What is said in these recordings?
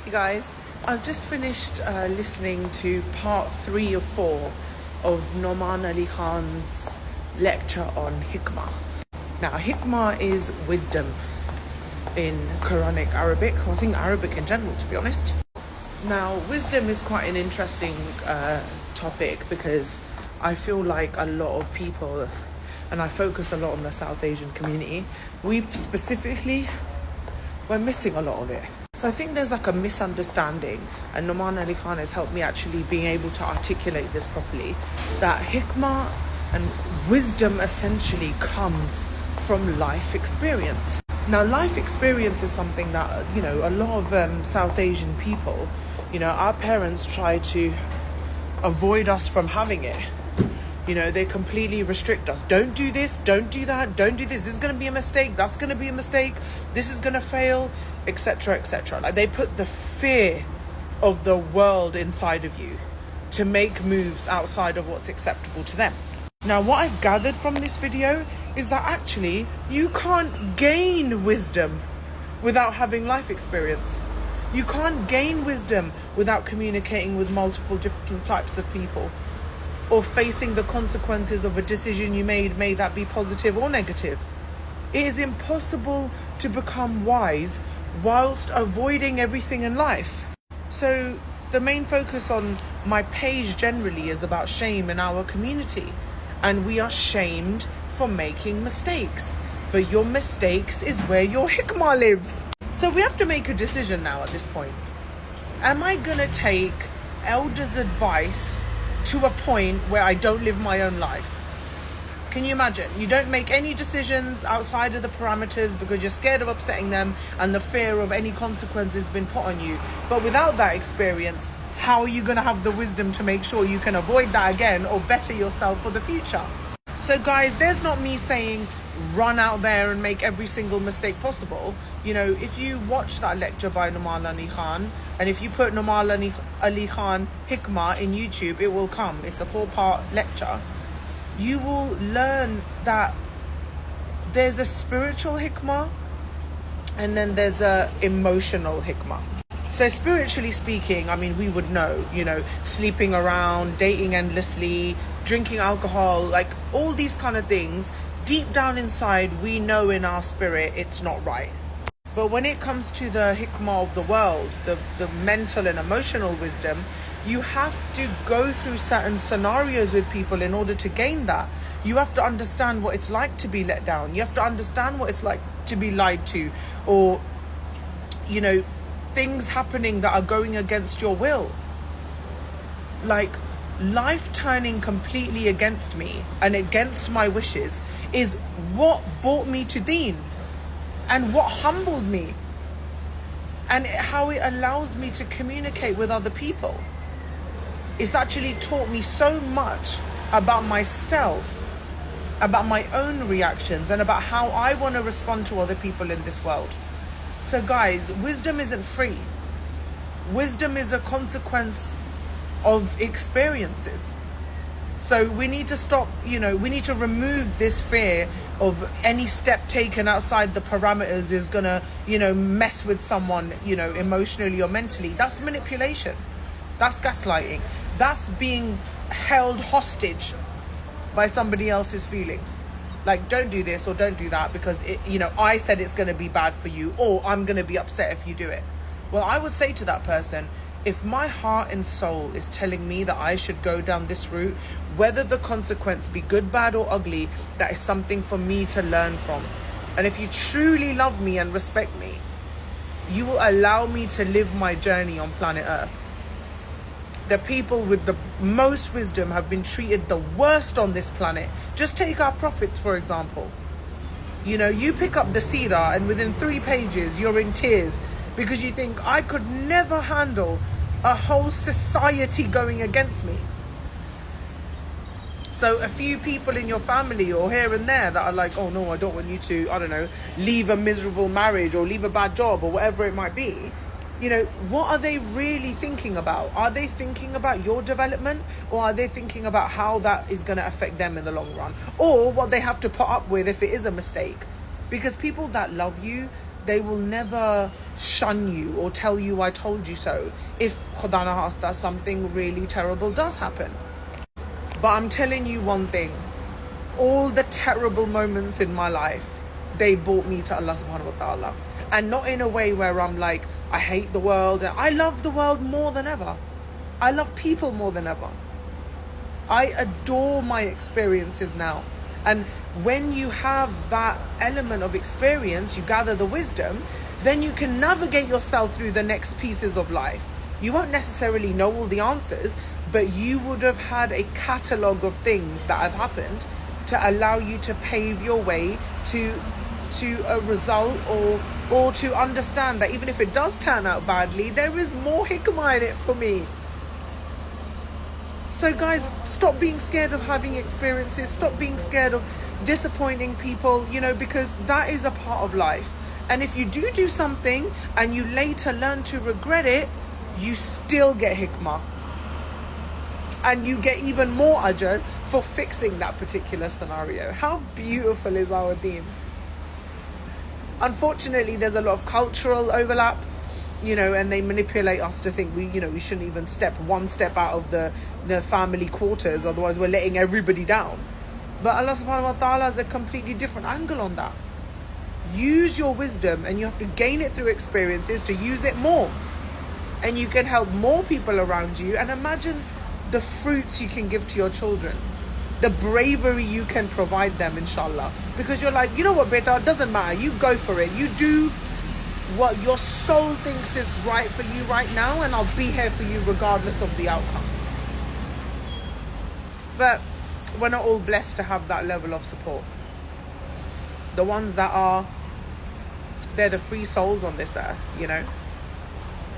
Hey guys, I've just finished listening to part 3 of 4 of Noman Ali Khan's lecture on hikmah. Now, hikmah is wisdom in Quranic Arabic, or I think Arabic in general, to be honest. Now, wisdom is quite an interesting topic because I feel like a lot of people, and I focus a lot on the South Asian community, we're missing a lot of it. So I think there's like a misunderstanding, and Noman Ali Khan has helped me actually being able to articulate this properly, that hikmah and wisdom essentially comes from life experience. Now, life experience is something that, a lot of South Asian people, our parents try to avoid us from having it. They completely restrict us. Don't do this, don't do that, don't do this. This is going to be a mistake, that's going to be a mistake, this is going to fail, etc., etc. Like, they put the fear of the world inside of you to make moves outside of what's acceptable to them. Now, what I've gathered from this video is that actually you can't gain wisdom without having life experience. You can't gain wisdom without communicating with multiple different types of people, or facing the consequences of a decision you made, may that be positive or negative. It is impossible to become wise whilst avoiding everything in life. So the main focus on my page generally is about shame in our community. And we are shamed for making mistakes. But your mistakes is where your hikmah lives. So we have to make a decision now at this point. Am I gonna take elders' advice to a point where I don't live my own life? Can you imagine? You don't make any decisions outside of the parameters because you're scared of upsetting them and the fear of any consequences being put on you. But without that experience, how are you going to have the wisdom to make sure you can avoid that again or better yourself for the future? So guys, there's not me saying run out there and make every single mistake possible. If you watch that lecture by Noman Ali Khan, and if you put Noman Ali Khan hikmah in YouTube, it will come. It's a 4-part lecture. You will learn that there's a spiritual hikmah and then there's a emotional hikmah. So spiritually speaking, we would know, sleeping around, dating endlessly, drinking alcohol, like all these kind of things, deep down inside, we know in our spirit it's not right. But when it comes to the hikmah of the world, the mental and emotional wisdom, you have to go through certain scenarios with people in order to gain that. You have to understand what it's like to be let down. You have to understand what it's like to be lied to, or, things happening that are going against your will. Like, life turning completely against me and against my wishes is what brought me to Deen, and what humbled me, and how it allows me to communicate with other people. It's actually taught me so much about myself, about my own reactions, and about how I want to respond to other people in this world. So guys, wisdom isn't free. Wisdom is a consequence of experiences. So we need to stop, we need to remove this fear of any step taken outside the parameters is gonna, mess with someone, emotionally or mentally. That's manipulation. That's gaslighting. That's being held hostage by somebody else's feelings. Like, don't do this or don't do that because I said it's going to be bad for you, or I'm going to be upset if you do it. Well, I would say to that person, if my heart and soul is telling me that I should go down this route, whether the consequence be good, bad, or ugly, that is something for me to learn from. And if you truly love me and respect me, you will allow me to live my journey on planet Earth. The people with the most wisdom have been treated the worst on this planet. Just take our prophets, for example. You pick up the seerah and within 3 pages, you're in tears because you think, I could never handle a whole society going against me. So a few people in your family or here and there that are like, oh no, I don't want you to, leave a miserable marriage or leave a bad job or whatever it might be. What are they really thinking about? Are they thinking about your development, or are they thinking about how that is going to affect them in the long run, or what they have to put up with if it is a mistake? Because people that love you, They will never shun you or tell you I told you so if khuda na khasta something really terrible does happen. But I'm telling you one thing, all the terrible moments in my life, they brought me to Allah subhanahu wa ta'ala. And not in a way where I'm like, I hate the world. I love the world more than ever. I love people more than ever. I adore my experiences now. And when you have that element of experience, you gather the wisdom, then you can navigate yourself through the next pieces of life. You won't necessarily know all the answers, but you would have had a catalogue of things that have happened to allow you to pave your way to a result, or to understand that even if it does turn out badly, there is more hikmah in it for me. So guys, stop being scared of having experiences. Stop being scared of disappointing people, because that is a part of life. And if you do something and you later learn to regret it, you still get hikmah. And you get even more ajr for fixing that particular scenario. How beautiful is our deen? Unfortunately, there's a lot of cultural overlap, and they manipulate us to think we shouldn't even step one step out of the family quarters, otherwise we're letting everybody down. But Allah subhanahu wa ta'ala has a completely different angle on that. Use your wisdom, and you have to gain it through experiences to use it more. And you can help more people around you, and imagine the fruits you can give to your children, the bravery you can provide them, inshallah. Because you're like, you know what, beta, it doesn't matter, you go for it, you do what your soul thinks is right for you right now, and I'll be here for you regardless of the outcome. But we're not all blessed to have that level of support. The ones that are, they're the free souls on this earth,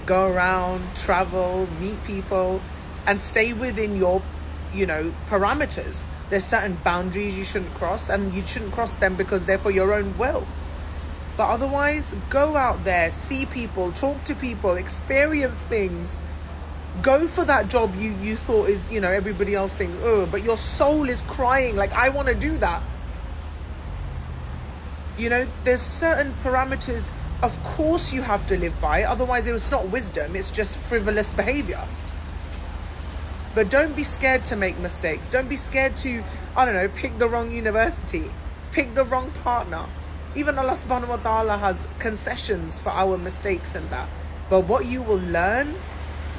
go around, travel, meet people, and stay within your parameters. There's certain boundaries you shouldn't cross, and you shouldn't cross them because they're for your own will. But otherwise, go out there, see people, talk to people, experience things. Go for that job you thought is, everybody else thinks, oh, but your soul is crying, like, I want to do that. There's certain parameters, of course, you have to live by. Otherwise, it's not wisdom, it's just frivolous behavior. But don't be scared to make mistakes. Don't be scared to, pick the wrong university, pick the wrong partner. Even Allah subhanahu wa ta'ala has concessions for our mistakes and that. But what you will learn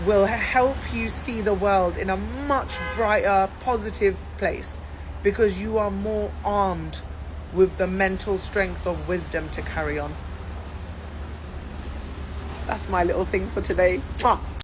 will help you see the world in a much brighter, positive place, because you are more armed with the mental strength of wisdom to carry on. That's my little thing for today.